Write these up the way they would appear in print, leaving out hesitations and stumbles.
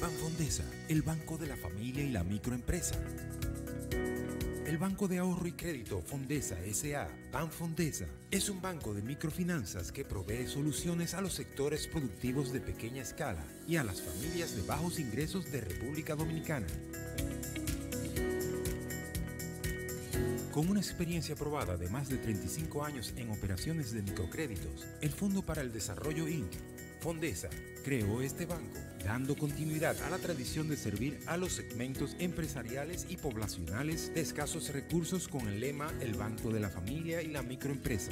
Banfondesa, el banco de la familia y la microempresa. El Banco de Ahorro y Crédito Fondesa S.A. Banfondesa es un banco de microfinanzas que provee soluciones a los sectores productivos de pequeña escala y a las familias de bajos ingresos de República Dominicana. Con una experiencia probada de más de 35 años en operaciones de microcréditos, el Fondo para el Desarrollo Inc., Fondesa, creó este banco, dando continuidad a la tradición de servir a los segmentos empresariales y poblacionales de escasos recursos con el lema El Banco de la Familia y la Microempresa.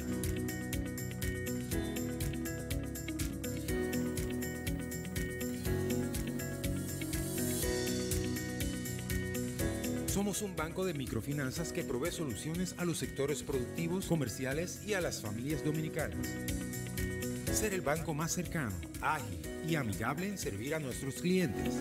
Somos un banco de microfinanzas que provee soluciones a los sectores productivos, comerciales y a las familias dominicanas. Ser el banco más cercano, ágil y amigable en servir a nuestros clientes.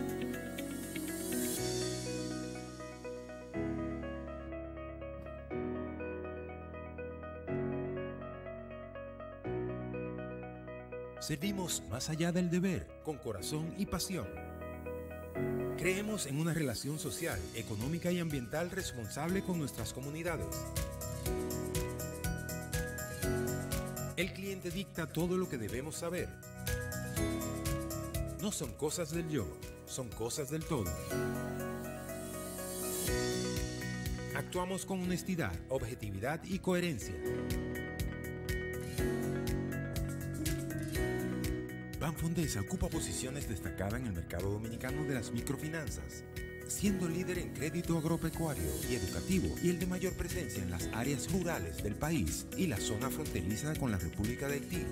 Servimos más allá del deber, con corazón y pasión. Creemos en una relación social, económica y ambiental responsable con nuestras comunidades. El cliente dicta todo lo que debemos saber. No son cosas del yo, son cosas del todo. Actuamos con honestidad, objetividad y coherencia. Banfondesa ocupa posiciones destacadas en el mercado dominicano de las microfinanzas, siendo líder en crédito agropecuario y educativo y el de mayor presencia en las áreas rurales del país y la zona fronteriza con la República de Haití.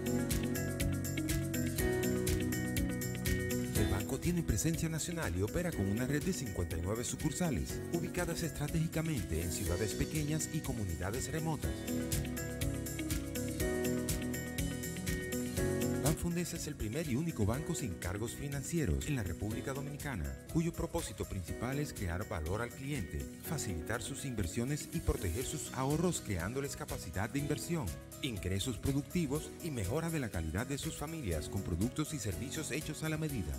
El banco tiene presencia nacional y opera con una red de 59 sucursales, ubicadas estratégicamente en ciudades pequeñas y comunidades remotas. Banfondesa es el primer y único banco sin cargos financieros en la República Dominicana, cuyo propósito principal es crear valor al cliente, facilitar sus inversiones y proteger sus ahorros creándoles capacidad de inversión, ingresos productivos y mejora de la calidad de sus familias con productos y servicios hechos a la medida.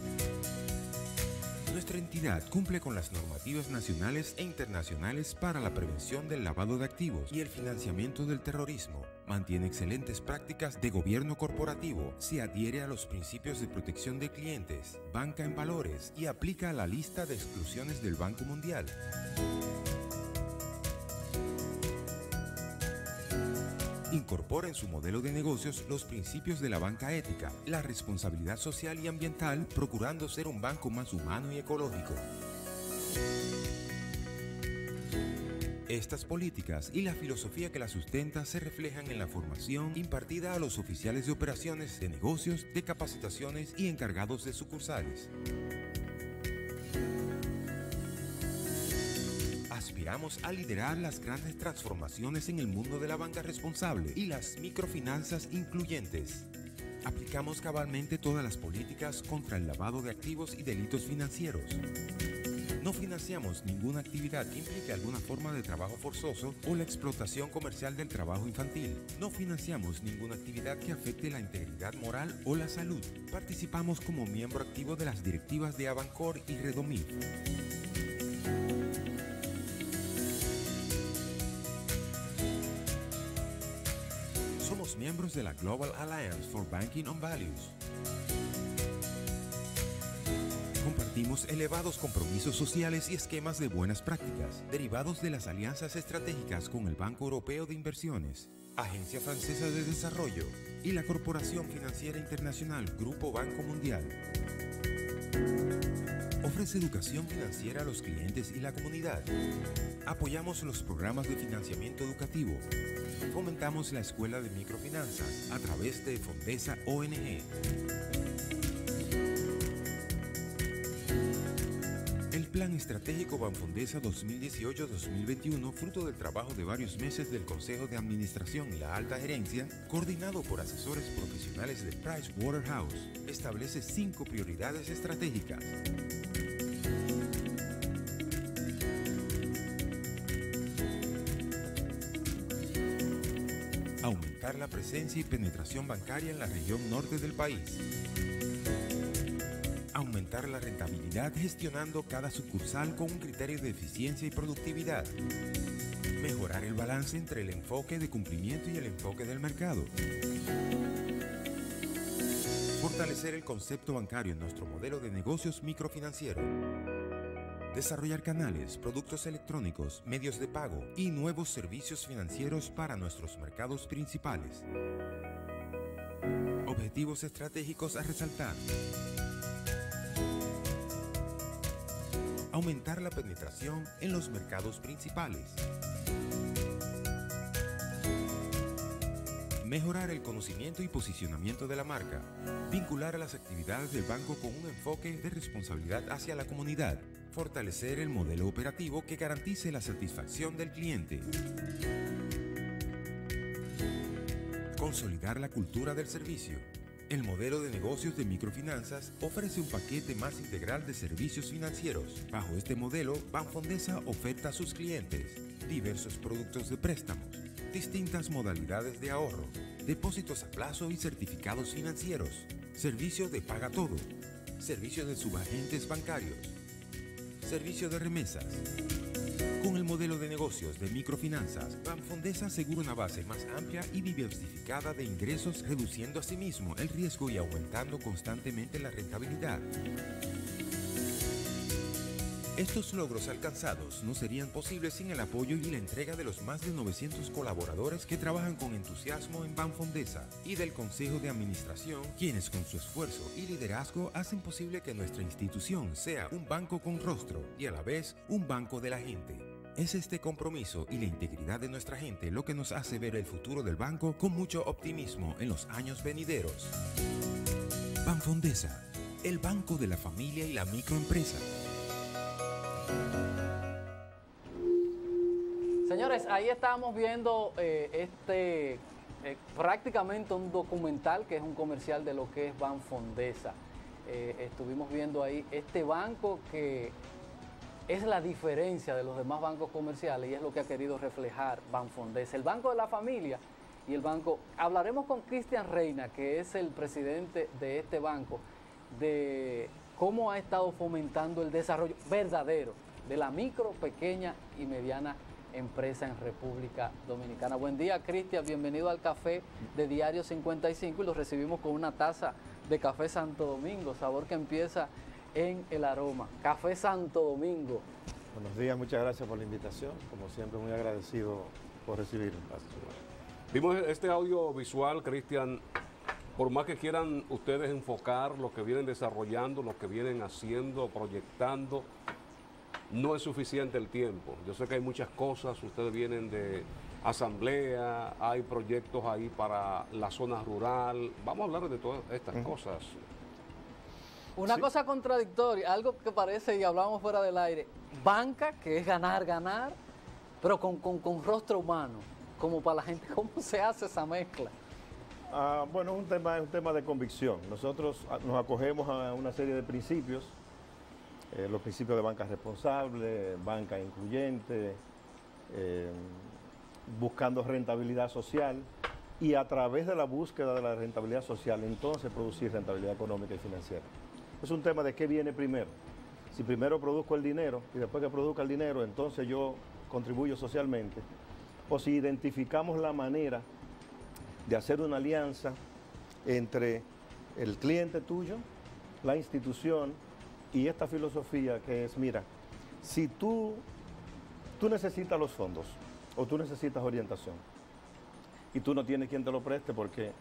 Nuestra entidad cumple con las normativas nacionales e internacionales para la prevención del lavado de activos y el financiamiento del terrorismo. Mantiene excelentes prácticas de gobierno corporativo, se adhiere a los principios de protección de clientes, banca en valores y aplica la lista de exclusiones del Banco Mundial. Incorpora en su modelo de negocios los principios de la banca ética, la responsabilidad social y ambiental, procurando ser un banco más humano y ecológico. Estas políticas y la filosofía que las sustenta se reflejan en la formación impartida a los oficiales de operaciones de negocios, de capacitaciones y encargados de sucursales. Aspiramos a liderar las grandes transformaciones en el mundo de la banca responsable y las microfinanzas incluyentes. Aplicamos cabalmente todas las políticas contra el lavado de activos y delitos financieros. No financiamos ninguna actividad que implique alguna forma de trabajo forzoso o la explotación comercial del trabajo infantil. No financiamos ninguna actividad que afecte la integridad moral o la salud. Participamos como miembro activo de las directivas de Abancor y Redomif. Somos miembros de la Global Alliance for Banking on Values. Compartimos elevados compromisos sociales y esquemas de buenas prácticas, derivados de las alianzas estratégicas con el Banco Europeo de Inversiones, Agencia Francesa de Desarrollo y la Corporación Financiera Internacional Grupo Banco Mundial. Ofrece educación financiera a los clientes y la comunidad. Apoyamos los programas de financiamiento educativo. Fomentamos la escuela de microfinanzas a través de Fondesa ONG. El Plan Estratégico Banfondesa 2018-2021, fruto del trabajo de varios meses del Consejo de Administración y la Alta Gerencia, coordinado por asesores profesionales de Pricewaterhouse, establece 5 prioridades estratégicas. Aumentar la presencia y penetración bancaria en la región norte del país. Aumentar la rentabilidad gestionando cada sucursal con un criterio de eficiencia y productividad. Mejorar el balance entre el enfoque de cumplimiento y el enfoque del mercado. Fortalecer el concepto bancario en nuestro modelo de negocios microfinanciero. Desarrollar canales, productos electrónicos, medios de pago y nuevos servicios financieros para nuestros mercados principales. Objetivos estratégicos a resaltar. Aumentar la penetración en los mercados principales. Mejorar el conocimiento y posicionamiento de la marca. Vincular a las actividades del banco con un enfoque de responsabilidad hacia la comunidad. Fortalecer el modelo operativo que garantice la satisfacción del cliente. Consolidar la cultura del servicio. El modelo de negocios de microfinanzas ofrece un paquete más integral de servicios financieros. Bajo este modelo, Banfondesa oferta a sus clientes diversos productos de préstamos, distintas modalidades de ahorro, depósitos a plazo y certificados financieros, servicio de paga todo, servicio de subagentes bancarios, servicio de remesas. Con el modelo de negocios de microfinanzas, Banfondesa asegura una base más amplia y diversificada de ingresos, reduciendo asimismo el riesgo y aumentando constantemente la rentabilidad. Estos logros alcanzados no serían posibles sin el apoyo y la entrega de los más de 900 colaboradores que trabajan con entusiasmo en Banfondesa y del Consejo de Administración, quienes con su esfuerzo y liderazgo hacen posible que nuestra institución sea un banco con rostro y a la vez un banco de la gente. Es este compromiso y la integridad de nuestra gente lo que nos hace ver el futuro del banco con mucho optimismo en los años venideros. Banfondesa, el banco de la familia y la microempresa. Señores, ahí estábamos viendo prácticamente un documental que es un comercial de lo que es Banfondesa. Estuvimos viendo ahí este banco que es la diferencia de los demás bancos comerciales y es lo que ha querido reflejar Banfondesa, el banco de la familia y el banco. Hablaremos con Cristian Reina, que es el presidente de este banco, de cómo ha estado fomentando el desarrollo verdadero de la micro, pequeña y mediana empresa en República Dominicana. Buen día, Cristian, bienvenido al café de Diario 55 y lo recibimos con una taza de café Santo Domingo, sabor que empieza en el aroma. Café Santo Domingo. Buenos días, muchas gracias por la invitación, como siempre muy agradecido por recibirme. Vimos este audiovisual, Cristian. Por más que quieran ustedes enfocar lo que vienen desarrollando, lo que vienen haciendo, proyectando, no es suficiente el tiempo. Yo sé que hay muchas cosas, ustedes vienen de asamblea, hay proyectos ahí para la zona rural. Vamos a hablar de todas estas cosas. Una cosa contradictoria, algo que parece, y hablamos fuera del aire, banca, que es ganar, ganar, pero con rostro humano, como para la gente. ¿Cómo se hace esa mezcla? Bueno, es un tema de convicción. Nosotros nos acogemos a una serie de principios, los principios de banca responsable, banca incluyente, buscando rentabilidad social y a través de la búsqueda de la rentabilidad social, entonces producir rentabilidad económica y financiera. Es un tema de qué viene primero. Si primero produzco el dinero y después que produzca el dinero, entonces yo contribuyo socialmente. O si identificamos la manera de hacer una alianza entre el cliente tuyo, la institución y esta filosofía que es, mira, si tú necesitas los fondos o tú necesitas orientación y tú no tienes quien te lo preste porque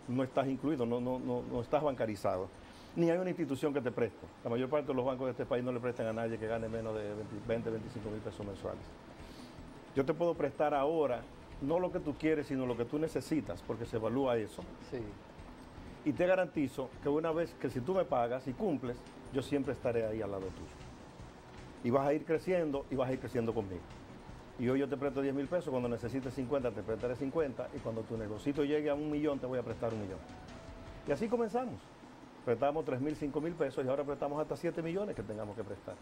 no estás incluido, no estás bancarizado, ni hay una institución que te preste. La mayor parte de los bancos de este país no le prestan a nadie que gane menos de 20, 25 mil pesos mensuales. Yo te puedo prestar ahora no lo que tú quieres, sino lo que tú necesitas, porque se evalúa eso. Sí. Y te garantizo que una vez que si tú me pagas y cumples, yo siempre estaré ahí al lado tuyo. Y vas a ir creciendo y vas a ir creciendo conmigo. Y hoy yo te presto 10 mil pesos, cuando necesites 50 te prestaré 50 y cuando tu negocito llegue a 1 millón te voy a prestar 1 millón. Y así comenzamos. Prestamos 3 mil, 5 mil pesos y ahora prestamos hasta 7 millones que tengamos que prestar.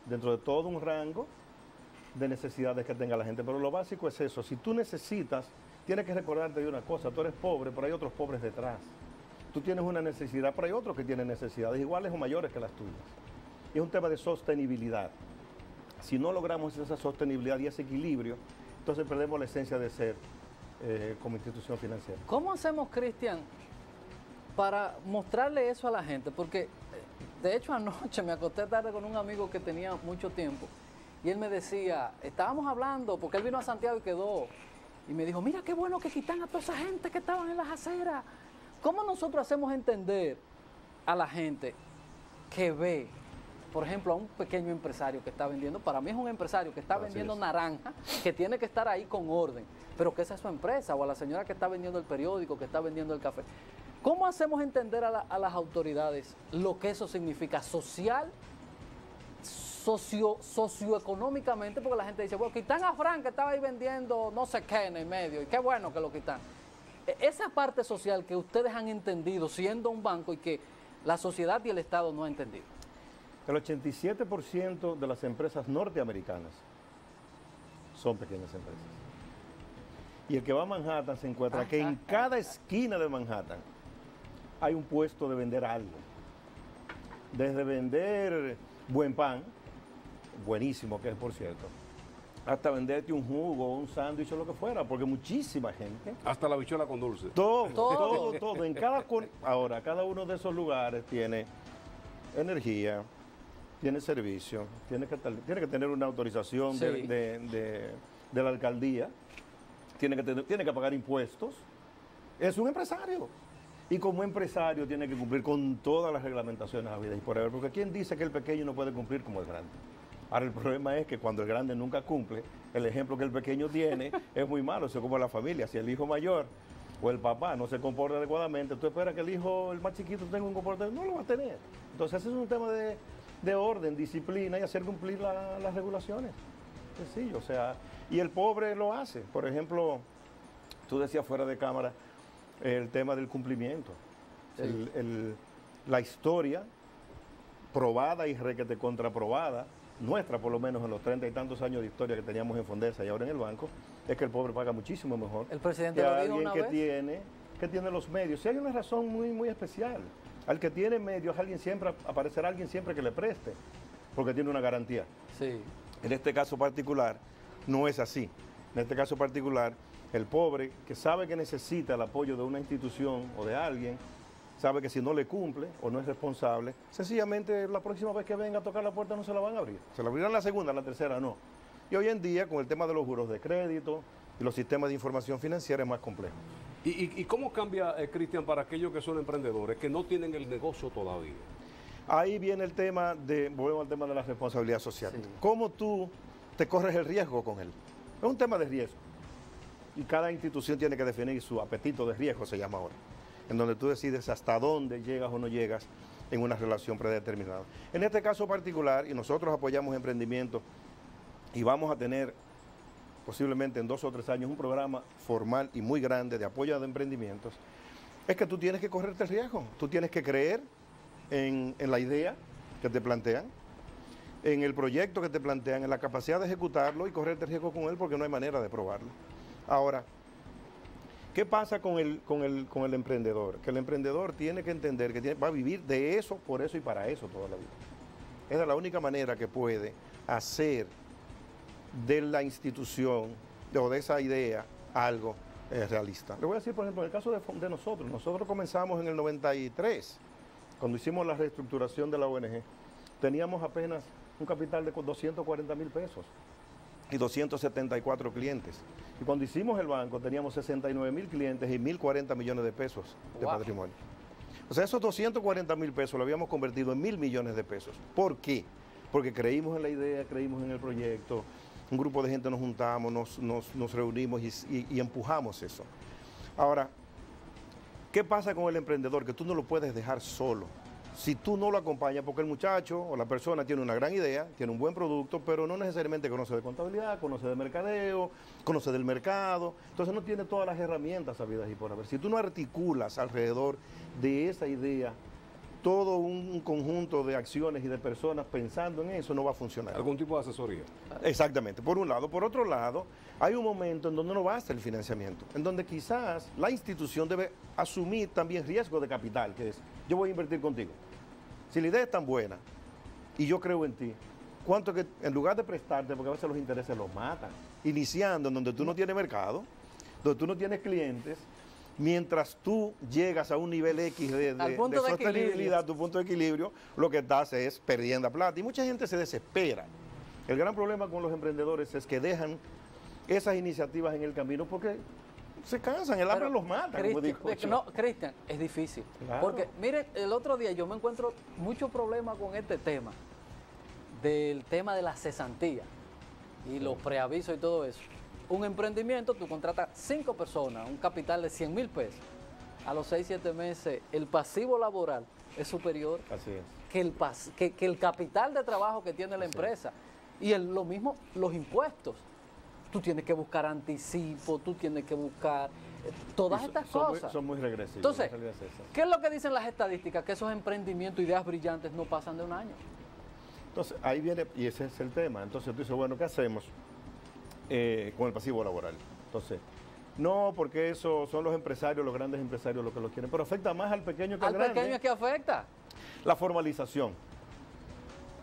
Dentro de todo un rango de necesidades que tenga la gente. Pero lo básico es eso. Si tú necesitas, tienes que recordarte de una cosa. Tú eres pobre, pero hay otros pobres detrás. Tú tienes una necesidad, pero hay otros que tienen necesidades iguales o mayores que las tuyas. Y es un tema de sostenibilidad. Si no logramos esa sostenibilidad y ese equilibrio, entonces perdemos la esencia de ser como institución financiera. ¿Cómo hacemos, Cristian, para mostrarle eso a la gente? Porque, de hecho, anoche me acosté tarde con un amigo que tenía mucho tiempo y él me decía, estábamos hablando, porque él vino a Santiago y quedó, y me dijo, mira qué bueno que quitan a toda esa gente que estaban en las aceras. ¿Cómo nosotros hacemos entender a la gente que ve, por ejemplo, a un pequeño empresario que está vendiendo, para mí es un empresario que está vendiendo naranja, que tiene que estar ahí con orden, pero que esa es su empresa, o a la señora que está vendiendo el periódico, que está vendiendo el café? ¿Cómo hacemos entender a las autoridades lo que eso significa social, socioeconómicamente? Porque la gente dice, bueno, quitan a Fran que estaba ahí vendiendo no sé qué en el medio, y qué bueno que lo quitan. Esa parte social que ustedes han entendido siendo un banco y que la sociedad y el Estado no han entendido. El 87% de las empresas norteamericanas son pequeñas empresas. Y el que va a Manhattan se encuentra que en cada esquina de Manhattan hay un puesto de vender algo. Desde vender buen pan, buenísimo que es por cierto, hasta venderte un jugo, un sándwich o lo que fuera, porque muchísima gente. Hasta la bichuela con dulce. Todo. Ahora, cada uno de esos lugares tiene energía, tiene servicio, tiene que tener una autorización de la alcaldía, tiene que pagar impuestos. Es un empresario. Y como empresario tiene que cumplir con todas las reglamentaciones a vida y por haber, porque ¿quién dice que el pequeño no puede cumplir como el grande? Ahora el problema es que cuando el grande nunca cumple, el ejemplo que el pequeño tiene es muy malo, eso es como la familia. Si el hijo mayor o el papá no se comporta adecuadamente, tú esperas que el más chiquito tenga un comportamiento, no lo va a tener. Entonces ese es un tema de orden, disciplina y hacer cumplir las regulaciones. Sencillo, o sea, y el pobre lo hace. Por ejemplo, tú decías fuera de cámara el tema del cumplimiento. Sí. La historia probada y requete contraprobada, nuestra por lo menos en los 30 y tantos años de historia que teníamos en Fondesa y ahora en el banco, es que el pobre paga muchísimo mejor. El presidente que lo dijo alguien una vez. Que tiene los medios. Si hay una razón muy especial, al que tiene medios, aparecerá alguien siempre que le preste, porque tiene una garantía. Sí. En este caso particular, no es así. En este caso particular, el pobre que sabe que necesita el apoyo de una institución o de alguien, sabe que si no le cumple o no es responsable, sencillamente la próxima vez que venga a tocar la puerta no se la van a abrir. Se la abrirán la segunda, la tercera no. Y hoy en día, con el tema de los juros de crédito y los sistemas de información financiera, es más complejo. ¿Y cómo cambia, Cristian, para aquellos que son emprendedores, que no tienen el negocio todavía? Ahí viene el tema volvemos al tema de la responsabilidad social. Sí. ¿Cómo tú te corres el riesgo con él? Es un tema de riesgo. Y cada institución tiene que definir su apetito de riesgo, se llama ahora, en donde tú decides hasta dónde llegas o no llegas en una relación predeterminada. En este caso particular, y nosotros apoyamos emprendimientos, y vamos a tener posiblemente en 2 o 3 años un programa formal y muy grande de apoyo de emprendimientos, es que tú tienes que correrte el riesgo, tú tienes que creer en la idea que te plantean, en el proyecto que te plantean, en la capacidad de ejecutarlo y correrte el riesgo con él porque no hay manera de probarlo. Ahora, ¿qué pasa con el emprendedor? Que el emprendedor tiene que entender que va a vivir de eso, por eso y para eso toda la vida. Esa es la única manera que puede hacer de la institución o de esa idea algo realista. Le voy a decir, por ejemplo, en el caso de nosotros comenzamos en el 93, cuando hicimos la reestructuración de la ONG, teníamos apenas un capital de 240,000 pesos y 274 clientes. Y cuando hicimos el banco teníamos 69,000 clientes y 1.040 millones de pesos de patrimonio. O sea, esos 240,000 pesos lo habíamos convertido en 1.000 millones de pesos. ¿Por qué? Porque creímos en la idea, creímos en el proyecto, un grupo de gente nos juntamos, nos reunimos y empujamos eso. Ahora, ¿qué pasa con el emprendedor? Que tú no lo puedes dejar solo. Si tú no lo acompañas, porque el muchacho o la persona tiene una gran idea, tiene un buen producto, pero no necesariamente conoce de contabilidad, conoce de mercadeo, conoce del mercado, entonces no tiene todas las herramientas habidas y por haber. Si tú no articulas alrededor de esa idea todo un conjunto de acciones y de personas pensando en eso, no va a funcionar. ¿Algún tipo de asesoría? Exactamente, por un lado. Por otro lado, hay un momento en donde no basta el financiamiento, en donde quizás la institución debe asumir también riesgo de capital, que es, yo voy a invertir contigo. Si la idea es tan buena y yo creo en ti, ¿cuánto que en lugar de prestarte, porque a veces los intereses los matan, iniciando en donde tú no tienes mercado, donde tú no tienes clientes, mientras tú llegas a un nivel X de sostenibilidad, tu punto de equilibrio, lo que estás es perdiendo plata. Y mucha gente se desespera. El gran problema con los emprendedores es que dejan esas iniciativas en el camino porque se cansan, el hambre los mata. No, Cristian, es difícil. Claro. Porque, miren, el otro día yo me encuentro mucho problema con este tema, del tema de la cesantía y los preavisos y todo eso. Un emprendimiento, tú contratas 5 personas, un capital de 100,000 pesos. A los 6, 7 meses, el pasivo laboral es superior Así es. que el capital de trabajo que tiene la empresa. Y lo mismo, los impuestos. Tú tienes que buscar anticipo, tú tienes que buscar todas estas cosas. Son muy regresivos. Entonces, ¿qué es lo que dicen las estadísticas? Que esos emprendimientos, ideas brillantes, no pasan de un año. Entonces, ahí viene, y ese es el tema. Entonces tú dices, bueno, ¿qué hacemos con el pasivo laboral? Entonces, no, porque eso son los empresarios, los grandes empresarios los que lo quieren, pero afecta más al pequeño que al grande. ¿Al pequeño es que afecta? La formalización.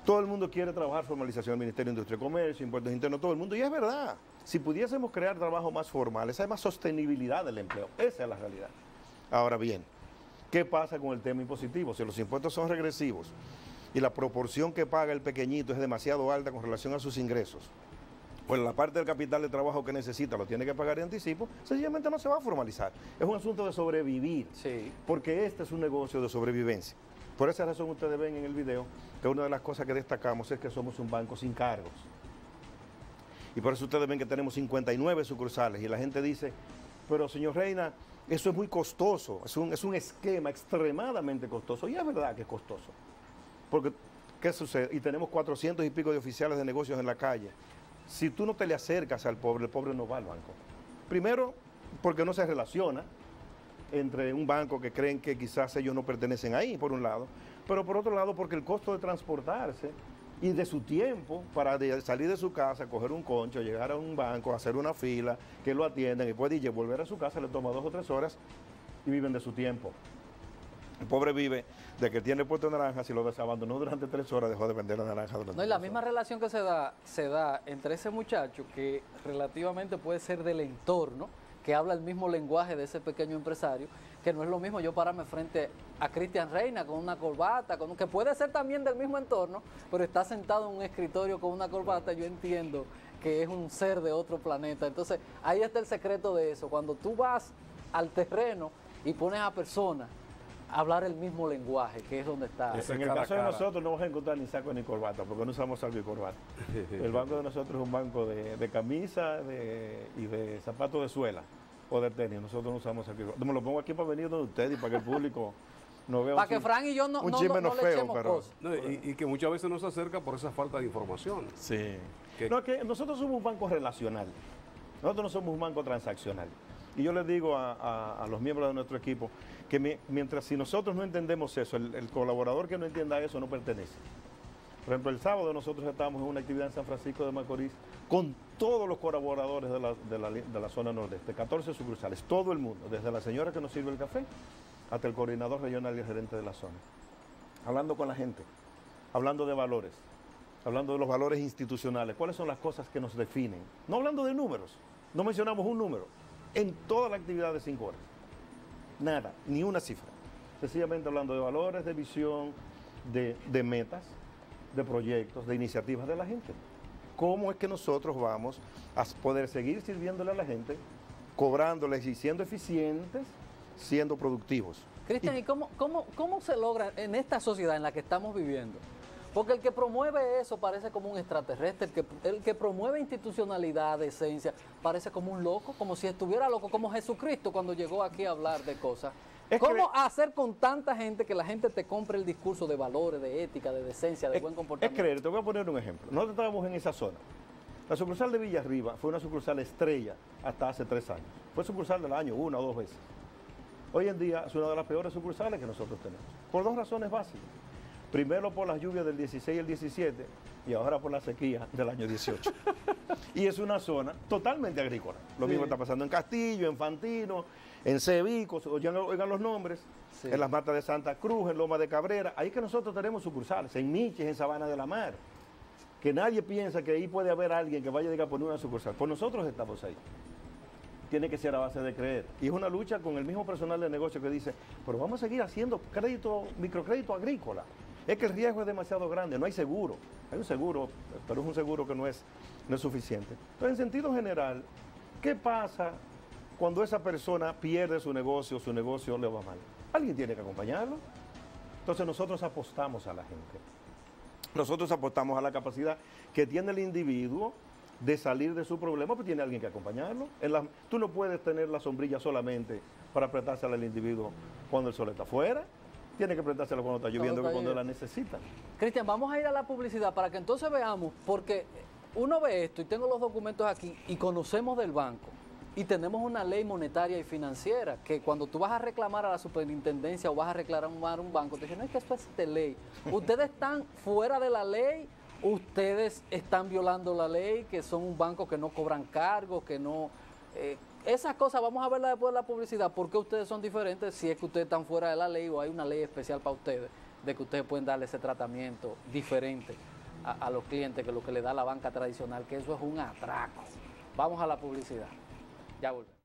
Todo el mundo quiere trabajar formalización, el Ministerio de Industria y Comercio, Impuestos Internos, todo el mundo, y es verdad. Si pudiésemos crear trabajos más formales, hay más sostenibilidad del empleo. Esa es la realidad. Ahora bien, ¿qué pasa con el tema impositivo? Si los impuestos son regresivos y la proporción que paga el pequeñito es demasiado alta con relación a sus ingresos, pues la parte del capital de trabajo que necesita lo tiene que pagar de anticipo, sencillamente no se va a formalizar. Es un asunto de sobrevivir, porque este es un negocio de sobrevivencia. Por esa razón ustedes ven en el video que una de las cosas que destacamos es que somos un banco sin cargos. Y por eso ustedes ven que tenemos 59 sucursales y la gente dice, pero señor Reina, eso es muy costoso, es un esquema extremadamente costoso. Y es verdad que es costoso. Porque, ¿qué sucede? Y tenemos 400 y pico de oficiales de negocios en la calle. Si tú no te le acercas al pobre, el pobre no va al banco. Primero, porque no se relaciona entre un banco que creen que quizás ellos no pertenecen ahí, por un lado, pero por otro lado porque el costo de transportarse y de su tiempo para salir de su casa, coger un concho, llegar a un banco, hacer una fila, que lo atiendan y puede volver a su casa, le toma 2 o 3 horas y viven de su tiempo. El pobre vive de que tiene puesto naranjas y lo desabandonó durante 3 horas, dejó de vender la naranja durante 3 horas. No, y la misma relación que se da entre ese muchacho que relativamente puede ser del entorno, que habla el mismo lenguaje de ese pequeño empresario, que no es lo mismo yo pararme frente a Cristian Reina con una corbata, que puede ser también del mismo entorno, pero está sentado en un escritorio con una corbata, yo entiendo que es un ser de otro planeta. Entonces, ahí está el secreto de eso. Cuando tú vas al terreno y pones a personas a hablar el mismo lenguaje, que es donde está. En el caso de nosotros no vas a encontrar ni saco ni corbata, porque no usamos saco y corbata. El banco de nosotros es un banco de camisa y de zapatos de suela o de tenis. Nosotros no usamos saco y corbata. Me lo pongo aquí para venir donde ustedes y para que el público no vea para que Frank y yo no le echemos cosas. No, y que muchas veces no se acerca por esa falta de información. Sí. No, que nosotros somos un banco relacional. Nosotros no somos un banco transaccional. Y yo les digo a los miembros de nuestro equipo que mientras si nosotros no entendemos eso, el colaborador que no entienda eso no pertenece. Por ejemplo, el sábado nosotros estábamos en una actividad en San Francisco de Macorís con todos los colaboradores de la zona nordeste, 14 sucursales, todo el mundo, desde la señora que nos sirve el café hasta el coordinador regional y el gerente de la zona. Hablando con la gente, hablando de valores, hablando de los valores institucionales, cuáles son las cosas que nos definen. No hablando de números, no mencionamos un número. En toda la actividad de 5 horas. Nada, ni una cifra. Sencillamente hablando de valores, de visión, de metas, de proyectos, de iniciativas de la gente. ¿Cómo es que nosotros vamos a poder seguir sirviéndole a la gente, cobrándoles y siendo eficientes, siendo productivos? Cristian, ¿y cómo se logra en esta sociedad en la que estamos viviendo? Porque el que promueve eso parece como un extraterrestre, el que promueve institucionalidad, decencia, parece como un loco, como si estuviera loco, como Jesucristo cuando llegó aquí a hablar de cosas. ¿Cómo hacer con tanta gente que la gente te compre el discurso de valores, de ética, de decencia, de buen comportamiento? Es creer, te voy a poner un ejemplo. Nosotros estábamos en esa zona. La sucursal de Villarriba fue una sucursal estrella hasta hace 3 años. Fue sucursal del año 1 o 2 veces. Hoy en día es una de las peores sucursales que nosotros tenemos. Por dos razones básicas. Primero por las lluvias del 16 y el 17 y ahora por la sequía del año 18. Y es una zona totalmente agrícola. Lo mismo está pasando en Castillo, en Fantino, en Cebicos, oigan los nombres, en las matas de Santa Cruz, en Loma de Cabrera. Ahí que nosotros tenemos sucursales, en Miches, en Sabana de la Mar. Que nadie piensa que ahí puede haber alguien que vaya a poner una sucursal. Pues nosotros estamos ahí. Tiene que ser a base de creer. Y es una lucha con el mismo personal de negocio que dice, pero vamos a seguir haciendo crédito, microcrédito agrícola. Es que el riesgo es demasiado grande, no hay seguro. Hay un seguro, pero es un seguro que no es suficiente. Entonces, en sentido general, ¿qué pasa cuando esa persona pierde su negocio le va mal? Alguien tiene que acompañarlo. Entonces nosotros apostamos a la gente. Nosotros apostamos a la capacidad que tiene el individuo de salir de su problema, pues tiene alguien que acompañarlo. Tú no puedes tener la sombrilla solamente para apretársela al individuo cuando el sol está afuera. Tiene que apretársela cuando está lloviendo, que cuando la necesitan. Cristian, vamos a ir a la publicidad para que entonces veamos, porque uno ve esto y tengo los documentos aquí y conocemos del banco y tenemos una ley monetaria y financiera que cuando tú vas a reclamar a la superintendencia o vas a reclamar a un banco, te dicen, no, es que esto es de ley. Ustedes están fuera de la ley, ustedes están violando la ley, que son un banco que no cobran cargos, que no... esas cosas vamos a verlas después de la publicidad, porque ustedes son diferentes, si es que ustedes están fuera de la ley o hay una ley especial para ustedes, de que ustedes pueden darle ese tratamiento diferente a los clientes que lo que le da la banca tradicional, que eso es un atraco. Vamos a la publicidad. Ya volvemos.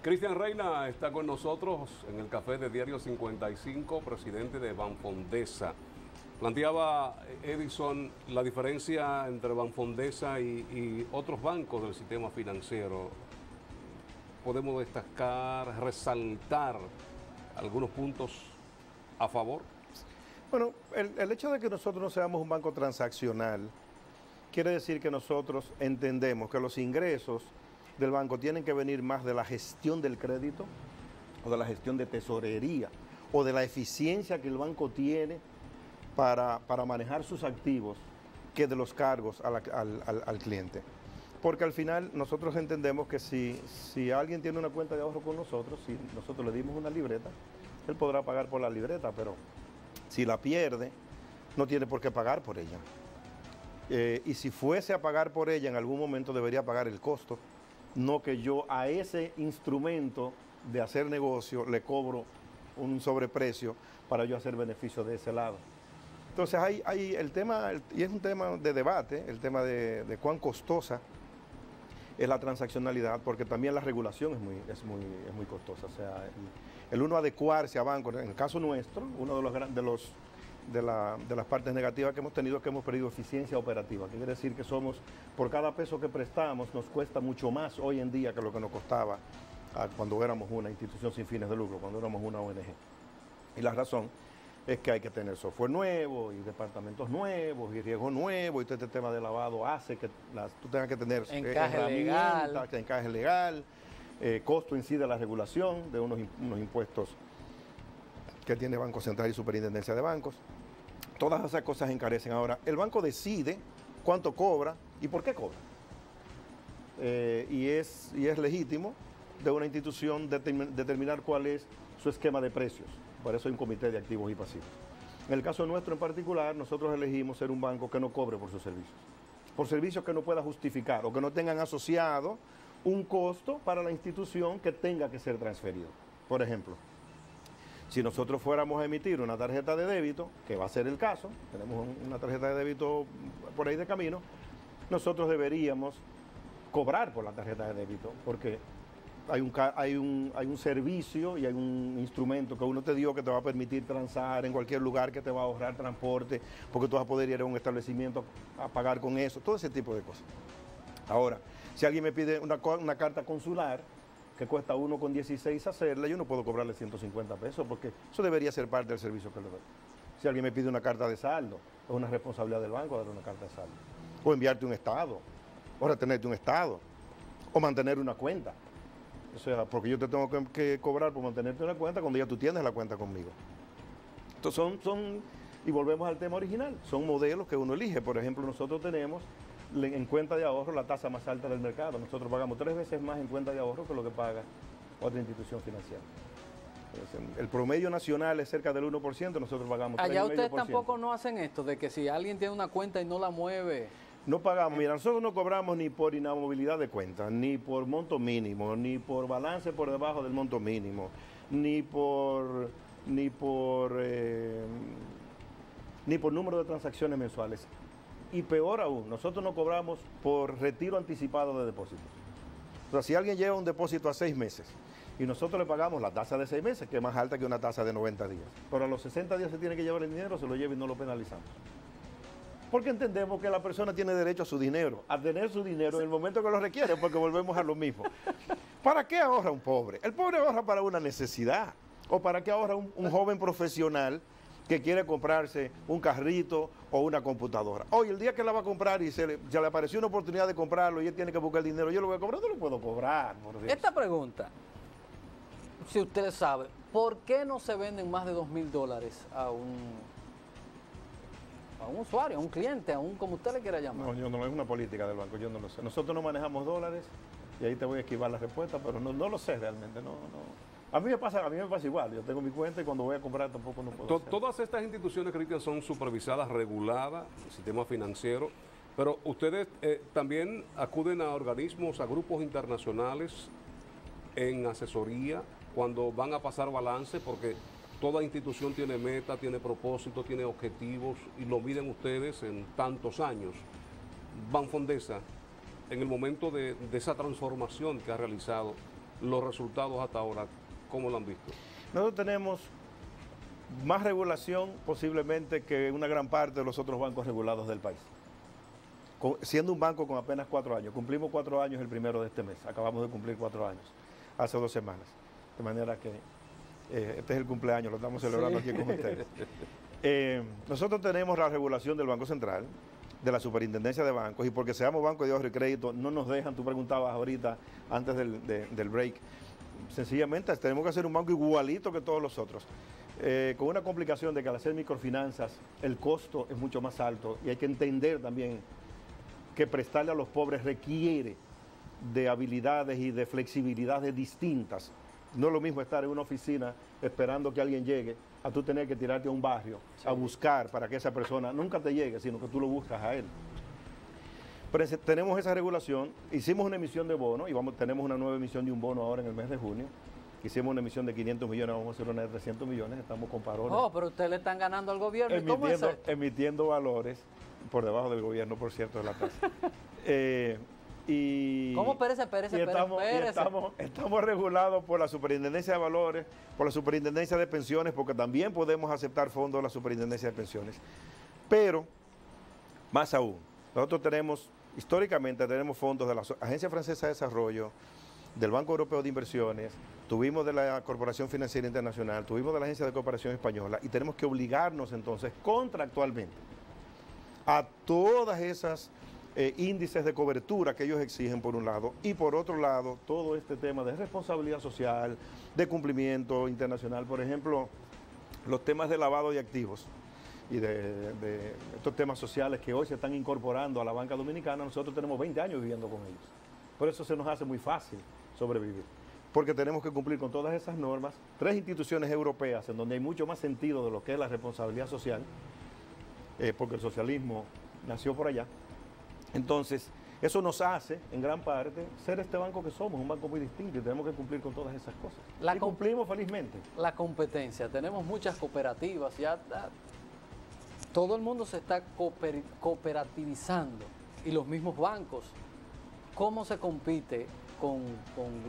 Cristian Reina está con nosotros en el café de Diario 55, presidente de Banfondesa. Planteaba Edison la diferencia entre Banfondesa y otros bancos del sistema financiero. Podemos destacar, resaltar algunos puntos a favor. Bueno, el hecho de que nosotros no seamos un banco transaccional quiere decir que nosotros entendemos que los ingresos del banco tienen que venir más de la gestión del crédito o de la gestión de tesorería o de la eficiencia que el banco tiene para manejar sus activos que de los cargos al cliente. Porque al final nosotros entendemos que si alguien tiene una cuenta de ahorro con nosotros, si nosotros le dimos una libreta, él podrá pagar por la libreta, pero si la pierde, no tiene por qué pagar por ella. Y si fuese a pagar por ella, en algún momento debería pagar el costo, no que yo a ese instrumento de hacer negocio le cobro un sobreprecio para yo hacer beneficio de ese lado. Entonces hay el tema, y es un tema de debate, el tema de cuán costosa es la transaccionalidad, porque también la regulación es muy costosa. O sea, el uno adecuarse a bancos, en el caso nuestro, uno de las partes negativas que hemos tenido es que hemos perdido eficiencia operativa. Que quiere decir que por cada peso que prestamos, nos cuesta mucho más hoy en día que lo que nos costaba cuando éramos una institución sin fines de lucro, cuando éramos una ONG. Y la razón es que hay que tener software nuevo y departamentos nuevos y riesgo nuevo, y todo este tema de lavado hace que tú tengas que tener herramientas, encaje legal, costo en sí de la regulación de unos impuestos que tiene Banco Central y Superintendencia de Bancos. Todas esas cosas encarecen. Ahora, el banco decide cuánto cobra y por qué cobra. Y es legítimo de una institución determinar cuál es su esquema de precios. Por eso hay un comité de activos y pasivos. En el caso nuestro en particular, nosotros elegimos ser un banco que no cobre por sus servicios. Por servicios que no pueda justificar o que no tengan asociado un costo para la institución que tenga que ser transferido. Por ejemplo, si nosotros fuéramos a emitir una tarjeta de débito, que va a ser el caso, tenemos una tarjeta de débito por ahí de camino, nosotros deberíamos cobrar por la tarjeta de débito, porque hay un servicio y hay un instrumento que uno te dio que te va a permitir transar en cualquier lugar, que te va a ahorrar transporte, porque tú vas a poder ir a un establecimiento a pagar con eso, todo ese tipo de cosas. Ahora, si alguien me pide una carta consular que cuesta 1,16 hacerla, yo no puedo cobrarle 150 pesos, porque eso debería ser parte del servicio que le doy. Si alguien me pide una carta de saldo, es una responsabilidad del banco darle una carta de saldo. O enviarte un estado, o retenerte un estado, o mantener una cuenta. O sea, porque yo te tengo que cobrar por mantenerte una cuenta cuando ya tú tienes la cuenta conmigo. Entonces y volvemos al tema original, son modelos que uno elige. Por ejemplo, nosotros tenemos en cuenta de ahorro la tasa más alta del mercado. Nosotros pagamos 3 veces más en cuenta de ahorro que lo que paga otra institución financiera. El promedio nacional es cerca del 1%, nosotros pagamos 3,5%. Allá ustedes tampoco no hacen esto, de que si alguien tiene una cuenta y no la mueve... No pagamos, mira, nosotros no cobramos ni por inamovilidad de cuenta, ni por monto mínimo, ni por balance por debajo del monto mínimo, ni por número de transacciones mensuales. Y peor aún, nosotros no cobramos por retiro anticipado de depósitos. O sea, si alguien lleva un depósito a 6 meses y nosotros le pagamos la tasa de 6 meses, que es más alta que una tasa de 90 días, pero a los 60 días se tiene que llevar el dinero, se lo lleva y no lo penalizamos. Porque entendemos que la persona tiene derecho a su dinero, a tener su dinero en el momento que lo requiere, porque volvemos a lo mismo. ¿Para qué ahorra un pobre? El pobre ahorra para una necesidad. ¿O para qué ahorra un joven profesional que quiere comprarse un carrito o una computadora? Hoy, el día que la va a comprar y se le apareció una oportunidad de comprarlo y él tiene que buscar el dinero, yo lo voy a cobrar, no lo puedo cobrar, por Dios. Esta pregunta, si ustedes saben, ¿por qué no se venden más de $2,000 a un usuario, a un cliente, a un como usted le quiera llamar? No es una política del banco, yo no lo sé. Nosotros no manejamos dólares y ahí te voy a esquivar la respuesta, pero no lo sé realmente. A mí me pasa igual, yo tengo mi cuenta y cuando voy a comprar tampoco no puedo hacer. Todas estas instituciones, Cristian, son supervisadas, reguladas, el sistema financiero, pero ustedes también acuden a organismos, a grupos internacionales en asesoría cuando van a pasar balance, porque toda institución tiene meta, tiene propósito, tiene objetivos y lo miden ustedes en tantos años. Banfondesa, en el momento de esa transformación que ha realizado, los resultados hasta ahora, ¿cómo lo han visto? Nosotros tenemos más regulación posiblemente que una gran parte de los otros bancos regulados del país. Siendo un banco con apenas 4 años, cumplimos 4 años el primero de este mes, acabamos de cumplir 4 años, hace 2 semanas, de manera que este es el cumpleaños, lo estamos celebrando aquí con ustedes. Nosotros tenemos la regulación del Banco Central, de la Superintendencia de Bancos, y porque seamos banco de ahorro y crédito, no nos dejan, tú preguntabas ahorita, antes del break, sencillamente tenemos que hacer un banco igualito que todos los otros, con una complicación de que al hacer microfinanzas, el costo es mucho más alto, y hay que entender también que prestarle a los pobres requiere de habilidades y de flexibilidades distintas. No es lo mismo estar en una oficina esperando que alguien llegue, a tú tener que tirarte a un barrio a buscar para que esa persona nunca te llegue, sino que tú lo buscas a él. Pero tenemos esa regulación, hicimos una emisión de bono y tenemos una nueva emisión de un bono ahora en el mes de junio. Hicimos una emisión de 500 millones, vamos a hacer una de 300 millones, estamos con parones. Oh, pero ustedes le están ganando al gobierno. ¿Cómo es esto? Emitiendo valores por debajo del gobierno, por cierto, de la tasa. ¿Cómo? Espérese. Estamos regulados por la Superintendencia de Valores, por la Superintendencia de Pensiones, porque también podemos aceptar fondos de la Superintendencia de Pensiones. Pero, más aún, nosotros históricamente tenemos fondos de la Agencia Francesa de Desarrollo, del Banco Europeo de Inversiones, tuvimos de la Corporación Financiera Internacional, tuvimos de la Agencia de Cooperación Española, y tenemos que obligarnos entonces contractualmente a todas esas índices de cobertura que ellos exigen por un lado, y por otro lado todo este tema de responsabilidad social, de cumplimiento internacional, por ejemplo, los temas de lavado de activos y de estos temas sociales que hoy se están incorporando a la banca dominicana. Nosotros tenemos 20 años viviendo con ellos, por eso se nos hace muy fácil sobrevivir, porque tenemos que cumplir con todas esas normas. 3 instituciones europeas en donde hay mucho más sentido de lo que es la responsabilidad social, porque el socialismo nació por allá. Entonces, eso nos hace, en gran parte, ser este banco que somos, un banco muy distinto, y tenemos que cumplir con todas esas cosas. Y cumplimos felizmente. La competencia, tenemos muchas cooperativas, ya todo el mundo se está cooperativizando, y los mismos bancos. ¿Cómo se compite con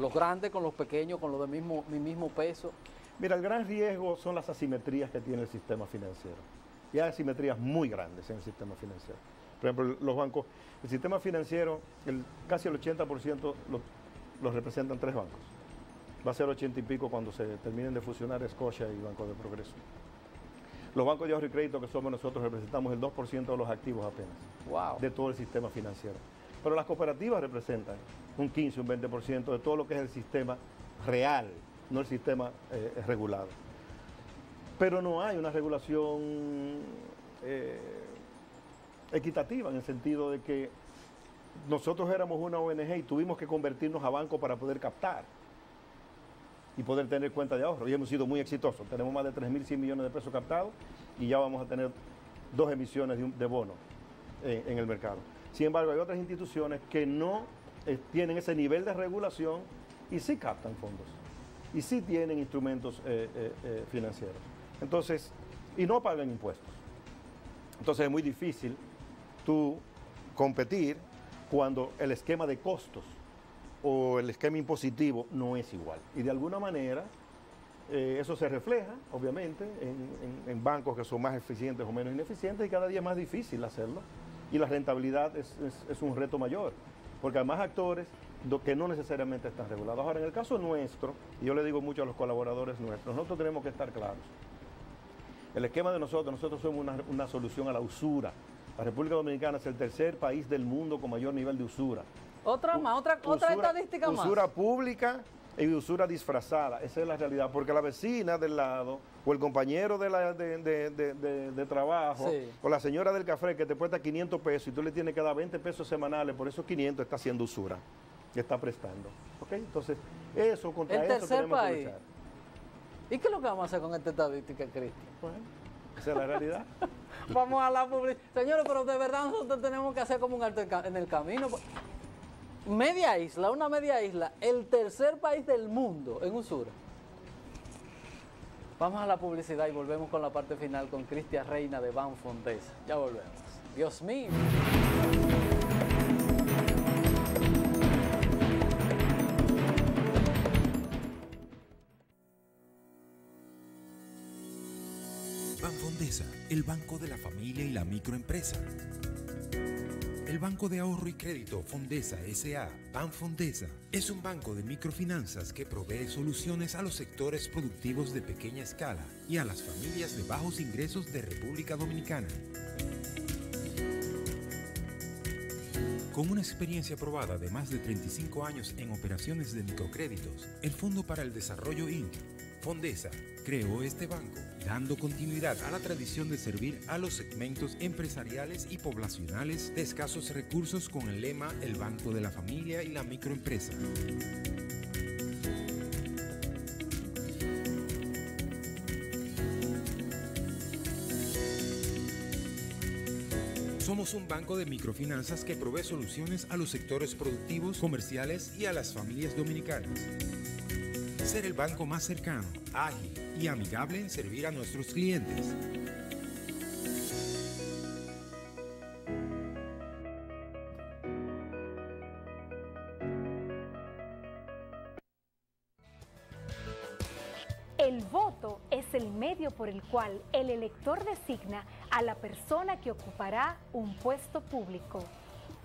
los grandes, con los pequeños, con los de mi mismo peso? Mira, el gran riesgo son las asimetrías que tiene el sistema financiero. Y hay asimetrías muy grandes en el sistema financiero. Por ejemplo, los bancos, el sistema financiero, casi el 80% lo representan 3 bancos. Va a ser 80 y pico cuando se terminen de fusionar Scotia y Banco de Progreso. Los bancos de ahorro y crédito que somos nosotros representamos el 2% de los activos apenas, wow, de todo el sistema financiero. Pero las cooperativas representan un 15, un 20% de todo lo que es el sistema real, no el sistema regulado. Pero no hay una regulación equitativa, en el sentido de que nosotros éramos una ONG y tuvimos que convertirnos a banco para poder captar y poder tener cuenta de ahorro, y hemos sido muy exitosos. Tenemos más de 3.100 millones de pesos captados y ya vamos a tener 2 emisiones de bono en el mercado. Sin embargo, hay otras instituciones que no tienen ese nivel de regulación y sí captan fondos y sí tienen instrumentos financieros. Entonces, y no pagan impuestos. Entonces es muy difícil tú competir cuando el esquema de costos o el esquema impositivo no es igual. Y de alguna manera eso se refleja, obviamente, en bancos que son más eficientes o menos ineficientes, y cada día es más difícil hacerlo. Y la rentabilidad es un reto mayor, porque hay más actores que no necesariamente están regulados. Ahora, en el caso nuestro, y yo le digo mucho a los colaboradores nuestros, nosotros tenemos que estar claros. El esquema de nosotros somos una solución a la usura. La República Dominicana es el tercer país del mundo con mayor nivel de usura. Otra estadística más. Usura pública y usura disfrazada. Esa es la realidad, porque la vecina del lado, o el compañero de trabajo, sí, o la señora del café que te cuesta 500 pesos y tú le tienes que dar 20 pesos semanales, por esos 500 está haciendo usura, que está prestando. ¿Okay? Entonces, contra eso tenemos que luchar. ¿Y qué es lo que vamos a hacer con esta estadística, Cristian? Bueno, esa es la realidad. Vamos a la publicidad. Señores, pero de verdad nosotros tenemos que hacer como un alto en el camino. Una media isla, el tercer país del mundo en usura. Vamos a la publicidad y volvemos con la parte final con Cristian Reina de Banfondesa. Ya volvemos. Dios mío. Banfondesa, el banco de la familia y la microempresa. El Banco de Ahorro y Crédito Fondesa S.A., Banfondesa, es un banco de microfinanzas que provee soluciones a los sectores productivos de pequeña escala y a las familias de bajos ingresos de República Dominicana. Con una experiencia probada de más de 35 años en operaciones de microcréditos, el Fondo para el Desarrollo Inc., Fondesa, creó este banco, dando continuidad a la tradición de servir a los segmentos empresariales y poblacionales de escasos recursos con el lema El Banco de la Familia y la Microempresa. Somos un banco de microfinanzas que provee soluciones a los sectores productivos, comerciales y a las familias dominicanas. Ser el banco más cercano, ágil y amigable en servir a nuestros clientes. El voto es el medio por el cual el elector designa a la persona que ocupará un puesto público,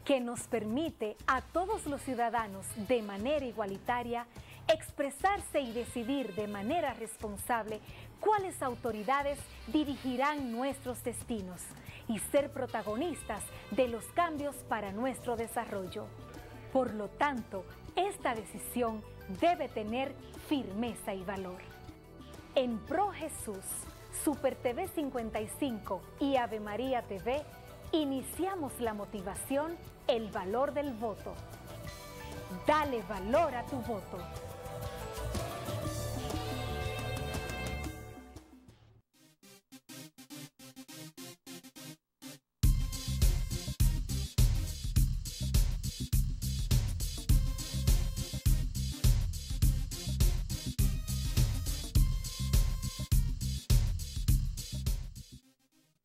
que nos permite a todos los ciudadanos de manera igualitaria expresarse y decidir de manera responsable cuáles autoridades dirigirán nuestros destinos y ser protagonistas de los cambios para nuestro desarrollo. Por lo tanto, esta decisión debe tener firmeza y valor. En Pro Jesús, Super TV 55 y Ave María TV, iniciamos la motivación, el valor del voto. Dale valor a tu voto.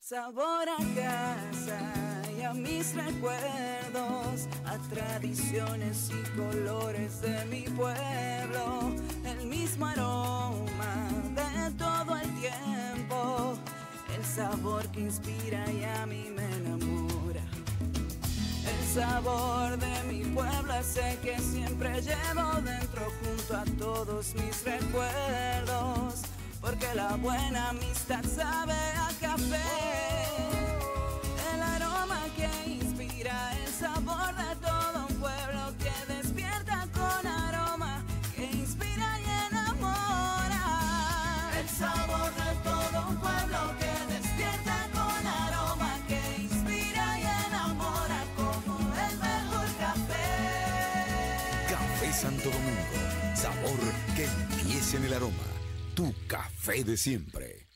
Sabor a casa y a mis recuerdos, a tradiciones y colores de mi pueblo, el mismo aroma de todo el tiempo, el sabor que inspira y a mí me enamora. El sabor de mi pueblo sé que siempre llevo dentro junto a todos mis recuerdos, porque la buena amistad sabe a café, el aroma que inspira, el sabor de todo un pueblo que despierta con aroma, que inspira y enamora. El sabor de todo un pueblo que despierta con aroma, que inspira y enamora como el mejor café. Café Santo Domingo, sabor que empieza en el aroma. Tu café de siempre.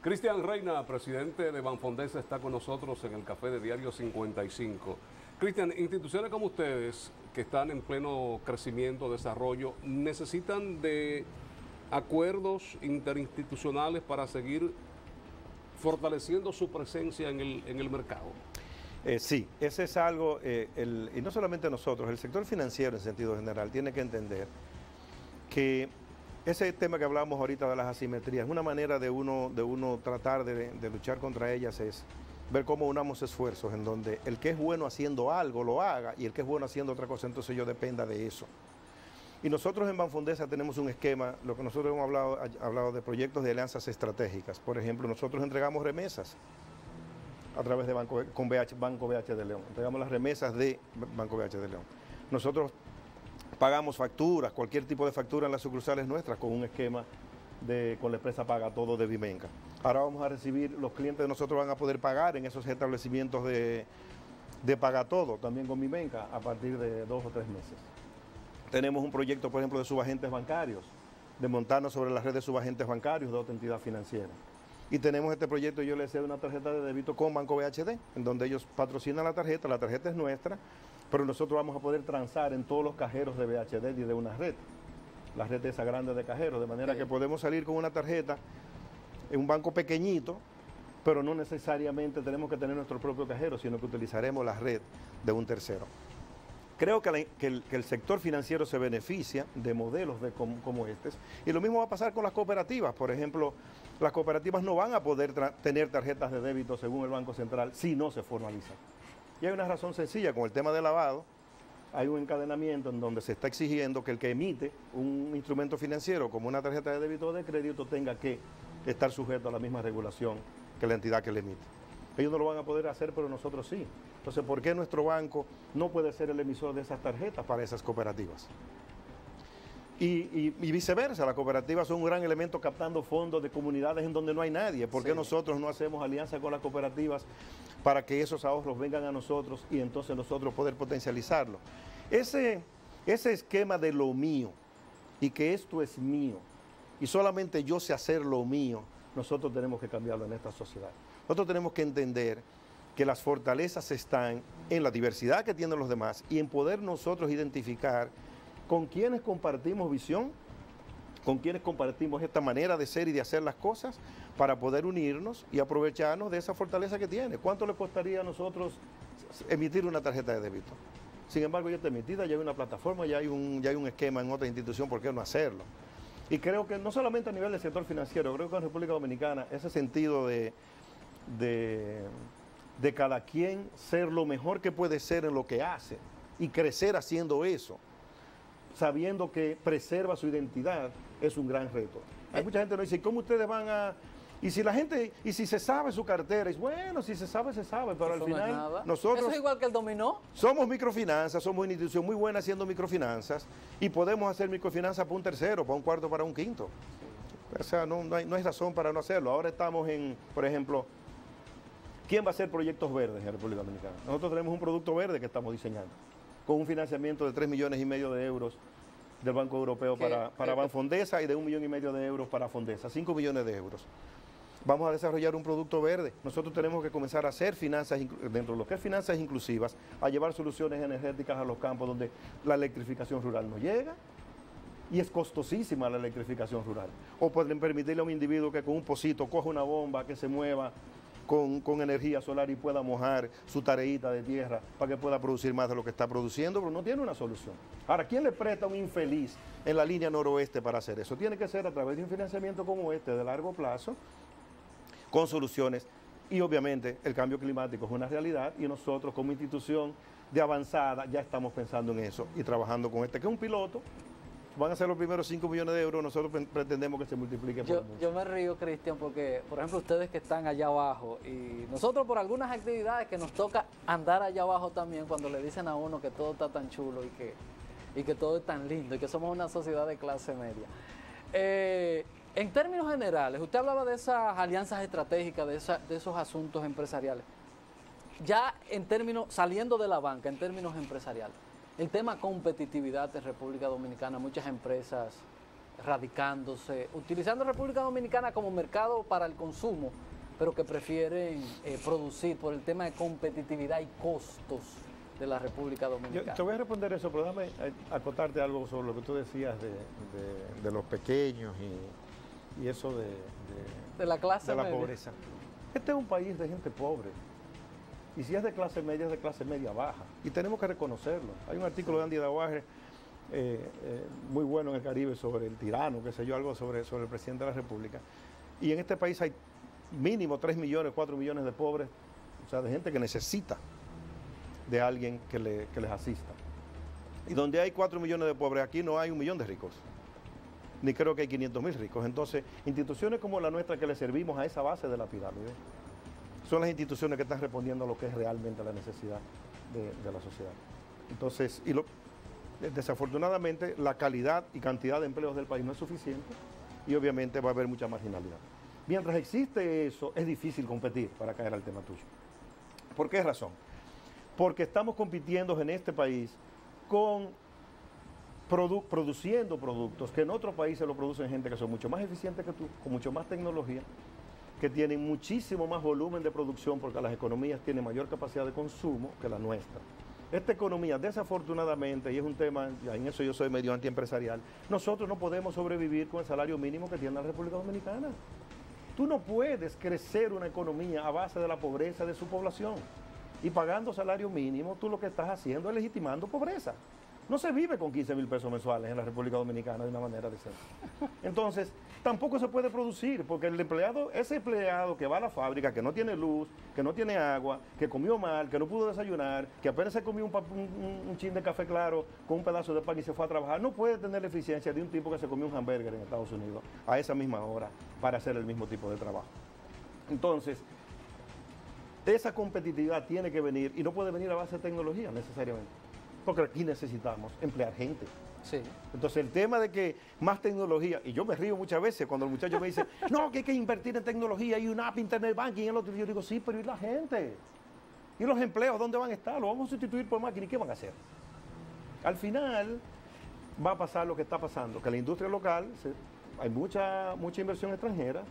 Cristian Reina, presidente de Banfondesa, está con nosotros en el Café de Diario 55. Cristian, instituciones como ustedes, que están en pleno crecimiento, desarrollo, necesitan de acuerdos interinstitucionales para seguir fortaleciendo su presencia en el mercado. Sí, ese es algo, y no solamente nosotros, el sector financiero en sentido general tiene que entender que ese tema que hablábamos ahorita de las asimetrías, una manera de uno tratar de luchar contra ellas es ver cómo unamos esfuerzos en donde el que es bueno haciendo algo lo haga y el que es bueno haciendo otra cosa, entonces yo dependa de eso. Y nosotros en Banfondesa tenemos un esquema, lo que nosotros hemos hablado de proyectos de alianzas estratégicas. Por ejemplo, nosotros entregamos remesas a través de Banco BH de León. Entregamos las remesas de Banco BH de León. Nosotros pagamos facturas, cualquier tipo de factura en las sucursales nuestras con un esquema con la empresa Paga Todo de Vimenca. Ahora vamos a recibir, los clientes de nosotros van a poder pagar en esos establecimientos de de Paga Todo, también con Mimenca, a partir de 2 o 3 meses. Tenemos un proyecto, por ejemplo, de subagentes bancarios, de montarnos sobre la red de subagentes bancarios de otra entidad financiera. Y tenemos este proyecto, yo les cedo una tarjeta de débito con Banco BHD, en donde ellos patrocinan la tarjeta es nuestra, pero nosotros vamos a poder transar en todos los cajeros de BHD y de una red, la red esa grande de cajeros, de manera que podemos salir con una tarjeta en un banco pequeñito, pero no necesariamente tenemos que tener nuestro propio cajero, sino que utilizaremos la red de un tercero. Creo que el sector financiero se beneficia de modelos como estos, y lo mismo va a pasar con las cooperativas. Por ejemplo, las cooperativas no van a poder tener tarjetas de débito según el Banco Central si no se formalizan. Y hay una razón sencilla, con el tema de lavado, hay un encadenamiento en donde se está exigiendo que el que emite un instrumento financiero como una tarjeta de débito o de crédito tenga que estar sujeto a la misma regulación que la entidad que le emite. Ellos no lo van a poder hacer, pero nosotros sí. Entonces, ¿por qué nuestro banco no puede ser el emisor de esas tarjetas para esas cooperativas? Y viceversa, las cooperativas son un gran elemento captando fondos de comunidades en donde no hay nadie. ¿Por qué nosotros no hacemos alianza con las cooperativas para que esos ahorros vengan a nosotros y entonces nosotros poder potencializarlo? Ese esquema de lo mío y que esto es mío y solamente yo sé hacer lo mío, nosotros tenemos que cambiarlo en esta sociedad. Nosotros tenemos que entender que las fortalezas están en la diversidad que tienen los demás y en poder nosotros identificar con quienes compartimos visión, con quienes compartimos esta manera de ser y de hacer las cosas para poder unirnos y aprovecharnos de esa fortaleza que tiene. ¿Cuánto le costaría a nosotros emitir una tarjeta de débito? Sin embargo, ya está emitida, ya hay una plataforma, ya hay un esquema en otra institución, ¿por qué no hacerlo? Y creo que no solamente a nivel del sector financiero, creo que en República Dominicana ese sentido de cada quien ser lo mejor que puede ser en lo que hace y crecer haciendo eso, sabiendo que preserva su identidad, es un gran reto. Hay mucha gente que nos dice, ¿cómo ustedes van a...? Y si se sabe su cartera, es bueno, si se sabe, pero al final nosotros... Eso es igual que el dominó. Somos microfinanzas, somos una institución muy buena haciendo microfinanzas y podemos hacer microfinanzas para un tercero, para un cuarto, para un quinto. O sea, no hay razón para no hacerlo. Ahora estamos en, por ejemplo, ¿quién va a hacer proyectos verdes en la República Dominicana? Nosotros tenemos un producto verde que estamos diseñando, con un financiamiento de 3,5 millones de euros del Banco Europeo para Banfondesa y de 1,5 millones de euros para Fondesa, 5 millones de euros. Vamos a desarrollar un producto verde. Nosotros tenemos que comenzar a hacer finanzas, dentro de lo que es finanzas inclusivas, a llevar soluciones energéticas a los campos donde la electrificación rural no llega y es costosísima la electrificación rural. O pueden permitirle a un individuo que con un pocito coja una bomba que se mueva con energía solar y pueda mojar su tareita de tierra para que pueda producir más de lo que está produciendo, pero no tiene una solución. Ahora, ¿quién le presta a un infeliz en la línea noroeste para hacer eso? Tiene que ser a través de un financiamiento como este, de largo plazo, con soluciones, y obviamente el cambio climático es una realidad y nosotros como institución de avanzada ya estamos pensando en eso y trabajando con este, que es un piloto. Van a ser los primeros 5 millones de euros, nosotros pretendemos que se multiplique por mucho. Yo me río, Cristian, porque, por ejemplo, ustedes que están allá abajo y nosotros por algunas actividades que nos toca andar allá abajo también, cuando le dicen a uno que todo está tan chulo y que todo es tan lindo y que somos una sociedad de clase media. En términos generales, usted hablaba de esas alianzas estratégicas, de esos asuntos empresariales. Ya en términos, saliendo de la banca, en términos empresariales, el tema competitividad de República Dominicana, muchas empresas radicándose, utilizando República Dominicana como mercado para el consumo, pero que prefieren producir por el tema de competitividad y costos de la República Dominicana. Yo te voy a responder eso, pero déjame acotarte algo sobre lo que tú decías de los pequeños y eso de la clase de la media. pobreza. Este es un país de gente pobre. Y si es de clase media, es de clase media baja. Y tenemos que reconocerlo. Hay un artículo de Andy Dawager muy bueno en el Caribe sobre el tirano, qué sé yo, algo sobre el presidente de la República. Y en este país hay mínimo 3 millones, 4 millones de pobres, o sea, de gente que necesita de alguien que les asista. Y donde hay 4 millones de pobres, aquí no hay 1 millón de ricos. Ni creo que hay 500,000 ricos. Entonces, instituciones como la nuestra que le servimos a esa base de la pirámide, son las instituciones que están respondiendo a lo que es realmente la necesidad de la sociedad. Entonces, desafortunadamente, la calidad y cantidad de empleos del país no es suficiente y obviamente va a haber mucha marginalidad. Mientras existe eso, es difícil competir, para caer al tema tuyo. ¿Por qué razón? porque estamos compitiendo en este país con produciendo productos que en otros países lo producen gente que son mucho más eficientes que tú, con mucho más tecnología, que tienen muchísimo más volumen de producción porque las economías tienen mayor capacidad de consumo que la nuestra. Esta economía, desafortunadamente, y es un tema, ya en eso yo soy medio antiempresarial, nosotros no podemos sobrevivir con el salario mínimo que tiene la República Dominicana. Tú no puedes crecer una economía a base de la pobreza de su población. Y pagando salario mínimo, tú lo que estás haciendo es legitimando pobreza. No se vive con 15.000 pesos mensuales en la República Dominicana de una manera decente. Entonces, tampoco se puede producir, porque el empleado, ese empleado que va a la fábrica, que no tiene luz, que no tiene agua, que comió mal, que no pudo desayunar, que apenas se comió un chin de café claro con un pedazo de pan y se fue a trabajar, no puede tener la eficiencia de un tipo que se comió un hamburger en Estados Unidos a esa misma hora para hacer el mismo tipo de trabajo. Entonces, esa competitividad tiene que venir y no puede venir a base de tecnología necesariamente. Porque aquí necesitamos emplear gente. Sí. Entonces el tema de que más tecnología, y yo me río muchas veces cuando el muchacho me dice, no, que hay que invertir en tecnología y una app, internet banking, y el otro, yo digo, sí, pero ¿y la gente? ¿Y los empleos dónde van a estar? ¿Lo vamos a sustituir por máquinas? ¿Y qué van a hacer? Al final va a pasar lo que está pasando, que la industria local, hay mucha inversión extranjera,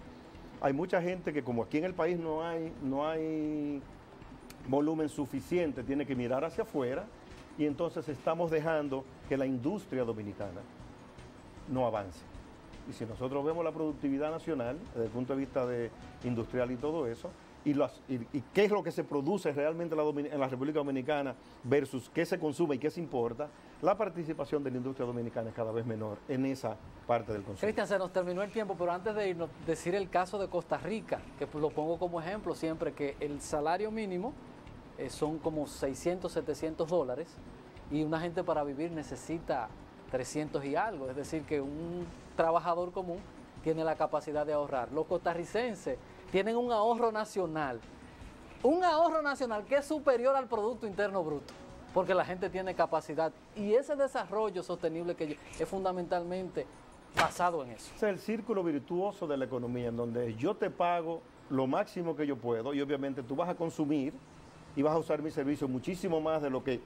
hay mucha gente que como aquí en el país no hay volumen suficiente, tiene que mirar hacia afuera, y entonces estamos dejando que la industria dominicana no avance. Y si nosotros vemos la productividad nacional, desde el punto de vista industrial y todo eso, y qué es lo que se produce realmente en la República Dominicana versus qué se consume y qué se importa, la participación de la industria dominicana es cada vez menor en esa parte del consumo. Cristian, se nos terminó el tiempo, pero antes de irnos, decir el caso de Costa Rica, que lo pongo como ejemplo siempre, que el salario mínimo son como $600, $700 y una gente para vivir necesita 300 y algo, es decir que un trabajador común tiene la capacidad de ahorrar. Los costarricenses tienen un ahorro nacional que es superior al Producto Interno Bruto, porque la gente tiene capacidad y ese desarrollo sostenible que es fundamentalmente basado en eso. Es el círculo virtuoso de la economía, en donde yo te pago lo máximo que yo puedo y obviamente tú vas a consumir y vas a usar mi servicio muchísimo más de lo que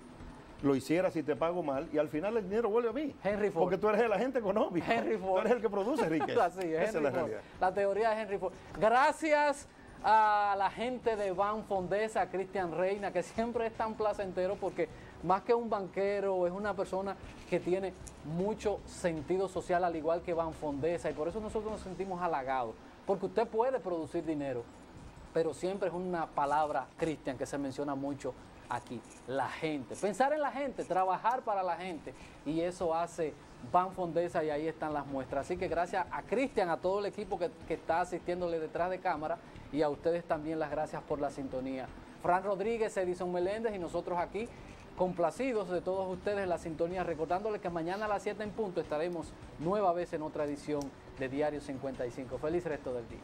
lo hiciera si te pago mal, y al final el dinero vuelve a mí. Henry Ford. Porque tú eres el agente económico. Henry Ford. Tú eres el que produce riqueza. Así es, Esa es la Ford. realidad. La teoría de Henry Ford. Gracias a la gente de Banfondesa, a Cristian Reina, que siempre es tan placentero porque más que un banquero, es una persona que tiene mucho sentido social, al igual que Banfondesa, y por eso nosotros nos sentimos halagados, porque usted puede producir dinero, pero siempre es una palabra, Cristian, que se menciona mucho aquí, la gente. Pensar en la gente, trabajar para la gente, y eso hace Banfondesa, y ahí están las muestras. Así que gracias a Cristian, a todo el equipo que está asistiéndole detrás de cámara, y a ustedes también las gracias por la sintonía. Fran Rodríguez, Edison Meléndez y nosotros aquí, complacidos de todos ustedes en la sintonía, recordándoles que mañana a las 7 en punto estaremos nueva vez en otra edición de Diario 55. Feliz resto del día.